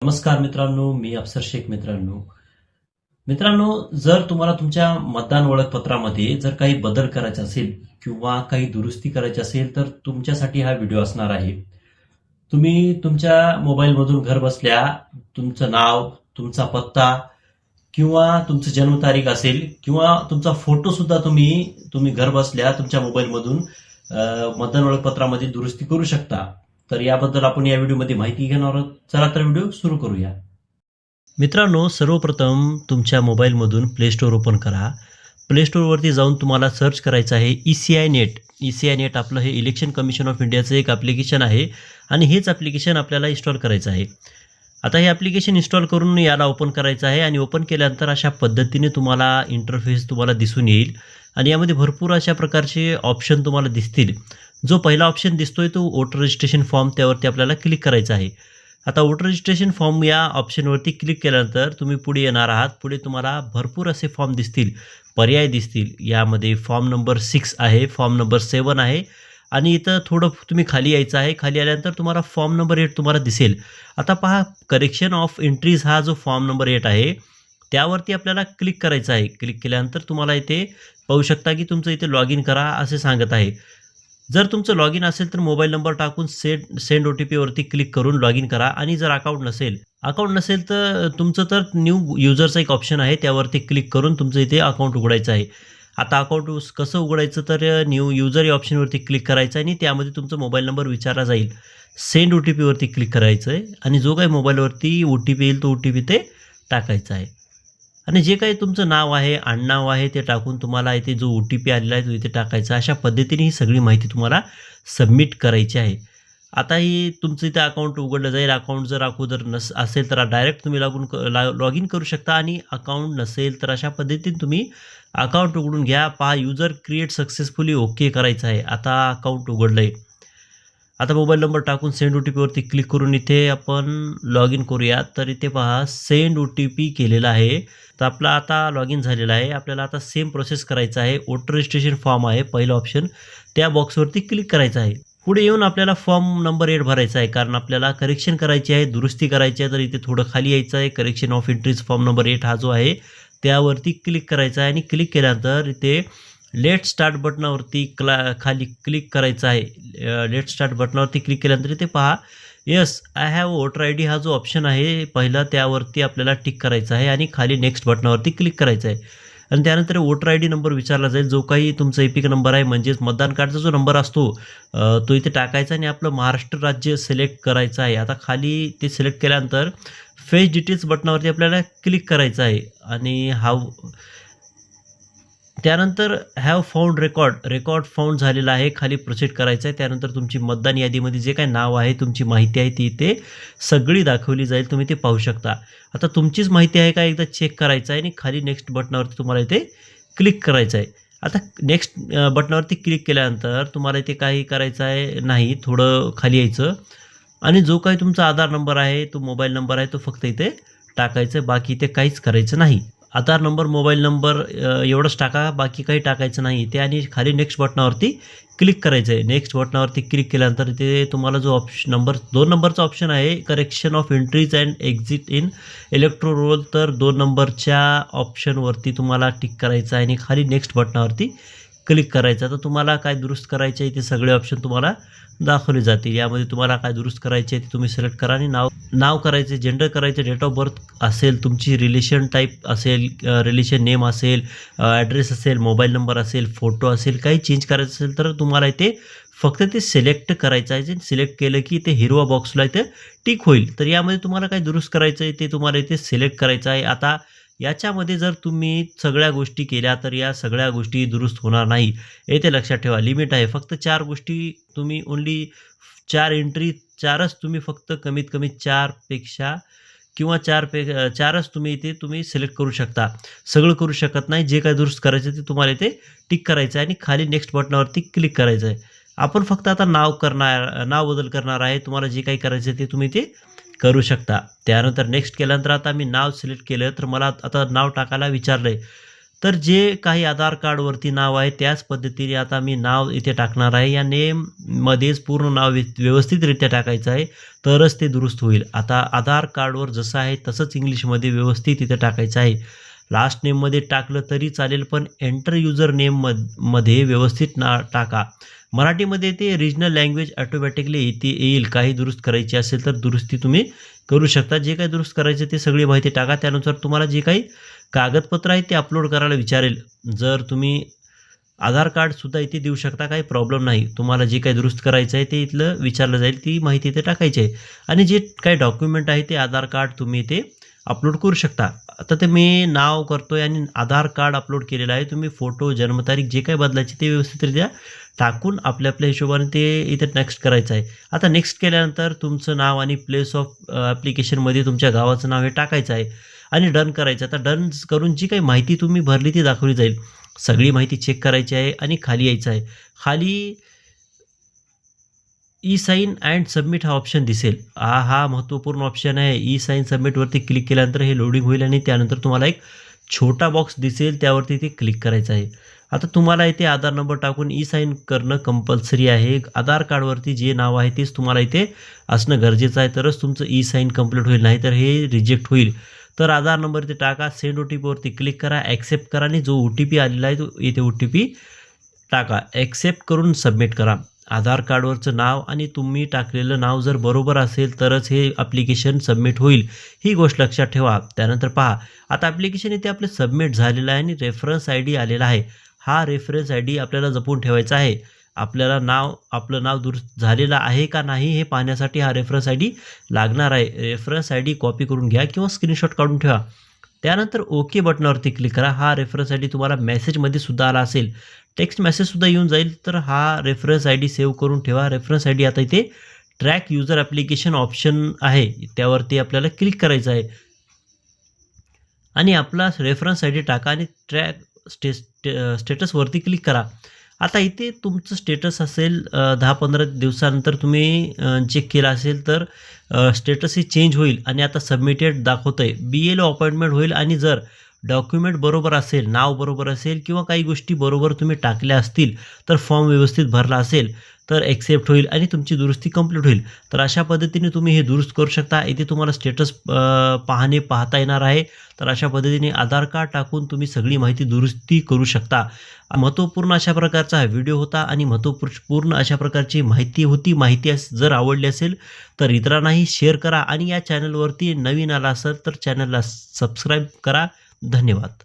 नमस्कार मित्रांनो, मी अफसर शेख. मित्रांनो, जर तुम्हाला तुमच्या मतदान ओळखपत्रामध्ये जर काही बदल करायचे असेल किंवा काही दुरुस्ती करायची असेल तर तुमच्यासाठी हा व्हिडिओ असणार आहे. तुम्ही तुमच्या मोबाईलमधून घर बसल्या तुमचं नाव, तुमचा पत्ता किंवा तुमची जन्मतारीख असेल किंवा तुमचा फोटो सुद्धा तुम्ही घर बसल्या तुमच्या मोबाईलमधून मतदान ओळखपत्रामध्ये दुरुस्ती करू शकता. तर याबद्दल आपण या व्हिडिओमध्ये माहिती घेणार आहोत. चला तर व्हिडिओ सुरू करूया. मित्रांनो, सर्वप्रथम तुमच्या मोबाईलमधून प्ले स्टोअर ओपन करा. प्ले स्टोअरवरती जाऊन तुम्हाला सर्च करायचं आहे ECI नेट. ECI नेट आपलं हे इलेक्शन कमिशन ऑफ इंडियाचं एक ॲप्लिकेशन आहे आणि हेच ॲप्लिकेशन आपल्याला इन्स्टॉल करायचं आहे. आता हे ॲप्लिकेशन इन्स्टॉल करून याला ओपन करायचं आहे आणि ओपन केल्यानंतर अशा पद्धतीने तुम्हाला इंटरफेस तुम्हाला दिसून येईल आणि यामध्ये भरपूर अशा प्रकारचे ऑप्शन तुम्हाला दिसतील. जो पहिला ऑप्शन दिसतोय तो वोटर रजिस्ट्रेशन फॉर्म, त्यावरती आपल्याला क्लिक करायचं आहे. आता वोटर रजिस्ट्रेशन फॉर्म या ऑप्शनवरती क्लिक केल्यानंतर तुम्ही पुढे येणार आहात. पुढे तुम्हाला भरपूर असे फॉर्म दिसतील, पर्याय दिसतील. यामध्ये फॉर्म नंबर 6 आहे, फॉर्म नंबर 7 आहे आणि इथं थोडं तुम्ही खाली यायचं आहे. खाली आल्यानंतर तुम्हाला फॉर्म नंबर 8 तुम्हाला दिसेल. आता पहा, करेक्शन ऑफ एंट्रीज हा जो फॉर्म नंबर 8 आहे त्यावरती आपल्याला क्लिक करायचं आहे. क्लिक केल्यानंतर तुम्हाला इथे पाहू शकता की तुमचं इथे लॉग इन करा असे सांगत आहे. जर तुमचं लॉग इन असेल तर मोबाईल नंबर टाकून सेंड OTP वरती क्लिक करून लॉग इन करा आणि जर अकाउंट नसेल तर तुमचं तर न्यू युजरचा एक ऑप्शन आहे, त्यावरती क्लिक करून तुमचं इथे अकाउंट उघडायचं आहे. आता अकाउंट कसं उघडायचं तर न्यू युजर या ऑप्शनवरती क्लिक करायचं आणि त्यामध्ये तुमचा मोबाईल नंबर विचारला जाईल. सेंड OTP वरती क्लिक करायचं आहे आणि जो काही मोबाईलवरती OTP येईल तो OTP ते टाकायचा आहे आणि जे काही तुमचं नाव आहे, आडनाव आहे ते टाकून तुम्हाला इथे जो OTP आलेला आहे तो इथे टाकायचा. अशा पद्धतीने ही सगळी माहिती तुम्हाला सबमिट करायची आहे. आता ही तुमचं इथे अकाउंट उघडलं जाईल. अकाउंट जर अगोदर असेल तर डायरेक्ट तुम्ही लॉग इन करू शकता आणि अकाउंट नसेल तर अशा पद्धतीने तुम्ही अकाउंट उघडून घ्या. पहा, युजर क्रिएट सक्सेसफुली ओके करायचं आहे. आता अकाउंट उघडलं आहे. आता मोबाईल नंबर टाकून सेंड OTP वरती क्लिक करून इथे आपण लॉग इन करूया. तर इथे पहा, सेंड OTP केलेला आहे. तर आपला आता लॉग इन झालेला आहे. आपल्याला आता सेम प्रोसेस करायचं आहे. वोटर रजिस्ट्रेशन फॉर्म आहे पहिला ऑप्शन, त्या बॉक्सवरती क्लिक करायचं आहे. पुढे येऊन आपल्याला फॉर्म नंबर 8 भरायचा आहे, कारण आपल्याला करेक्शन करायची आहे, दुरुस्ती करायची आहे. तर इथे थोडं खाली यायचं आहे. Correction of entries form number 8 हा जो आहे त्यावरती क्लिक करायचा आहे आणि क्लिक केल्यानंतर इथे लेट स्टार्ट बटनावरती खाली क्लिक करायचं आहे. लेट स्टार्ट बटनावरती क्लिक केल्यानंतर इथे पहा, yes I have voter ID हा जो ऑप्शन आहे पहिला त्यावरती आपल्याला टिक करायचा आहे आणि खाली नेक्स्ट बटनावरती क्लिक करायचं आहे आणि त्यानंतर वोटर ID नंबर विचारला जाईल. जो काही तुमचा एपिक नंबर आहे म्हणजेच मतदान कार्डचा जो नंबर असतो तो इथे टाकायचा आणि आपलं महाराष्ट्र राज्य सिलेक्ट करायचं आहे. आता खाली ते सिलेक्ट केल्यानंतर फेच डिटेल्स बटनावरती आपल्याला क्लिक करायचं आहे आणि त्यानंतर हॅव फाउंड रेकॉर्ड फाउंड झालेला आहे, खाली प्रोसीड करायचं आहे. त्यानंतर तुमची मतदान यादीमध्ये जे काही नाव आहे, तुमची माहिती आहे ती इथे सगळी दाखवली जाईल. तुम्ही ते पाहू शकता. आता तुमचीच माहिती आहे का एकदा चेक करायचं आहे आणि खाली नेक्स्ट बटनावरती तुम्हाला इथे क्लिक करायचं आहे. आता नेक्स्ट बटनावरती क्लिक केल्यानंतर तुम्हाला इथे काही करायचं आहे नाही, थोडं खाली यायचं आणि जो काही तुमचा आधार नंबर आहे, तो मोबाईल नंबर आहे, तो फक्त इथे टाकायचं आहे. बाकी इथे काहीच करायचं नाही. आधार नंबर, मोबाईल नंबर एवढंच टाका, बाकी काही टाकायचं नाही इथे आणि खाली नेक्स्ट बटनावरती क्लिक करायचं आहे. नेक्स्ट बटनावरती क्लिक केल्यानंतर इथे तुम्हाला जो ऑप्शन 2 नंबरचा ऑप्शन आहे, correction of entries and exit in electoral roll, तर 2 नंबरच्या ऑप्शनवरती तुम्हाला टिक करायचं आहे आणि खाली नेक्स्ट बटनावरती क्लिक करायचं. तर तुम्हाला काय दुरुस्त करायचे आहे ते सगळे ऑप्शन तुम्हाला दाखवले जातील. यामध्ये तुम्हाला काय दुरुस्त करायचे आहे ते तुम्ही सिलेक्ट करा आणि नाव करायचे, जेंडर करायचे, डेट ऑफ बर्थ असेल, तुमची रिलेशन टाईप असेल, रिलेशन नेम असेल, ॲड्रेस असेल, मोबाईल नंबर असेल, फोटो असेल, काही चेंज करायचं असेल तर तुम्हाला इथे फक्त ते सिलेक्ट करायचं आहे. सिलेक्ट केलं की ते हिरवा बॉक्सला इथे टिक होईल. तर यामध्ये तुम्हाला काय दुरुस्त करायचं आहे ते तुम्हाला इथे सिलेक्ट करायचं आहे. आता याच्यामध्ये जर तुम्ही सगळ्या गोष्टी केल्या तर या सगळ्या गोष्टी दुरुस्त होणार नाही. येथे लक्षात ठेवा, लिमिट आहे. फक्त 4 गोष्टी तुम्ही ओन्ली 4 एंट्री, 4च तुम्ही फक्त कमीत कमी 4 पेक्षा किंवा 4च तुम्ही सिलेक्ट करू शकता. सगळं करू शकत नाही. जे काही दुरुस्त करायचं ते तुम्हाला इथे टिक करायचं आहे आणि खाली नेक्स्ट बटनावरती क्लिक करायचं आहे. आपण फक्त आता नाव बदल करणार आहे. तुम्हाला जे काही करायचं ते तुम्ही ते करू शकता. त्यानंतर नेक्स्ट केल्यानंतर आता मी नाव सिलेक्ट केलं तर मला आता नाव टाकायला विचारलं आहे. तर जे काही आधार कार्डवरती नाव आहे त्याच पद्धतीने आता मी नाव इथे टाकणार आहे. या नेममध्येच पूर्ण नाव व्यवस्थितरित्या टाकायचं आहे, तरच ते दुरुस्त होईल. आता आधार कार्डवर जसं आहे तसंच इंग्लिशमध्ये व्यवस्थित इथे टाकायचं आहे. लास्ट नेममध्ये टाकलं तरी चालेल, पण एंटर युजर नेममध्ये व्यवस्थित टाका. मराठीमध्ये ते रिजनल लँग्वेज ऑटोमॅटिकली येईल. काही दुरुस्त करायची असेल तर दुरुस्ती तुम्ही करू शकता. जे काही दुरुस्त करायचं ते सगळी माहिती टाका. त्यानुसार तुम्हाला जे काही कागदपत्र आहेत ते अपलोड करायला विचारेल. जर तुम्ही आधार कार्डसुद्धा इथे देऊ शकता, काही प्रॉब्लेम नाही. तुम्हाला जे काही दुरुस्त करायचं आहे ते इथलं विचारलं जाईल, ती माहिती इथे टाकायची आहे. आणि जे काही डॉक्युमेंट आहे ते आधार कार्ड तुम्ही इथे अपलोड करू शकता. आता ते मी नाव करतोय आणि आधार कार्ड अपलोड केलेलं आहे. तुम्ही फोटो, जन्मतारीख जे काही बदलायची ते व्यवस्थितरित्या टाकून आपल्या हिशोबाने ते इथे नेक्स्ट करायचं आहे. आता नेक्स्ट केल्यानंतर तुमचं नाव आणि प्लेस ऑफ ॲप्लिकेशनमध्ये तुमच्या गावाचं नाव हे टाकायचं आहे आणि डन करायचं. आता डन करून जी काही माहिती तुम्ही भरली ती दाखवली जाईल. सगळी माहिती चेक करायची आहे आणि खाली यायचं आहे. खाली ई साइन अँड सबमिट हा ऑप्शन दिसेल. हा महत्त्वपूर्ण ऑप्शन आहे. ई साइन सबमिटवरती क्लिक केल्यानंतर हे लोडिंग होईल आणि त्यानंतर तुम्हाला एक छोटा बॉक्स दिसेल, त्यावरती ते क्लिक करायचं आहे. आता तुम्हाला इथे आधार नंबर टाकून ई साइन करणं कंपल्सरी आहे. आधार कार्डवरती जे नाव आहे तेच तुम्हाला इथे असणं गरजेचं आहे, तरच तुमचं ई साइन कंप्लीट होईल, नाहीतर हे रिजेक्ट होईल. तर आधार नंबर इथे टाका, सेंड OTPवरती क्लिक करा, ॲक्सेप्ट करा आणि जो OTP आलेला आहे तो इथे OTP टाका. ॲक्सेप्ट करून सबमिट करा. आधार कार्डवरचं नाव आणि तुम्ही टाकलेलं नाव जर बरोबर असेल तरच हे ॲप्लिकेशन सबमिट होईल, ही गोष्ट लक्षात ठेवा. त्यानंतर पहा, आता ॲप्लिकेशन इथे आपलं सबमिट झालेलं आहे आणि रेफरन्स ID आलेला आहे. हा रेफरन्स ID आपल्याला जपून ठेवायचा आहे. आपलं नाव दुरुस्त झालेलं आहे का नाही हे पाहण्यासाठी हा रेफरन्स ID लागणार आहे. रेफरन्स ID कॉपी करून घ्या किंवा स्क्रीनशॉट काढून ठेवा. त्यानंतर ओके बटनावरती क्लिक करा. हा रेफरन्स ID तुम्हाला मेसेजमध्ये सुद्धा आला असेल, टेक्स्ट मेसेजसुद्धा येऊन जाईल. तर हा रेफरन्स ID सेव्ह करून ठेवा. रेफरन्स ID आता इथे ट्रॅक युजर ॲप्लिकेशन ऑप्शन आहे, त्यावरती आपल्याला क्लिक करायचं आहे आणि आपला रेफरन्स ID टाका आणि ट्रॅक स्टेटसवरती क्लिक करा. आता इथे तुमचं स्टेटस असेल 10-15 दिवसानंतर तुम्ही चेक केलं असेल तर स्टेटस हे चेंज होईल आणि आता सबमिटेड दाखवतं आहे. BLO अपॉइंटमेंट होईल आणि जर डॉक्युमेंट बरोबर असेल, नाव बरोबर असेल किंवा काही गोष्टी बरोबर तुम्ही टाकल्या असतील, तर फॉर्म व्यवस्थित भरला असेल तर ॲक्सेप्ट होईल आणि तुमची दुरुस्ती कंप्लीट होईल. तर अशा पद्धतीने तुम्ही हे दुरुस्त करू शकता. इथे तुम्हाला स्टेटस पाहता येणार आहे. तर अशा पद्धतीने आधार कार्ड टाकून तुम्ही सगळी माहिती दुरुस्ती करू शकता. महत्त्वपूर्ण अशा प्रकारचा हा व्हिडिओ होता आणि महत्त्वपूर्ण अशा प्रकारची माहिती होती. जर आवडली असेल तर इतरांनाही शेअर करा आणि या चॅनलवरती नवीन आला असेल तर चॅनलला सबस्क्राईब करा. धन्यवाद.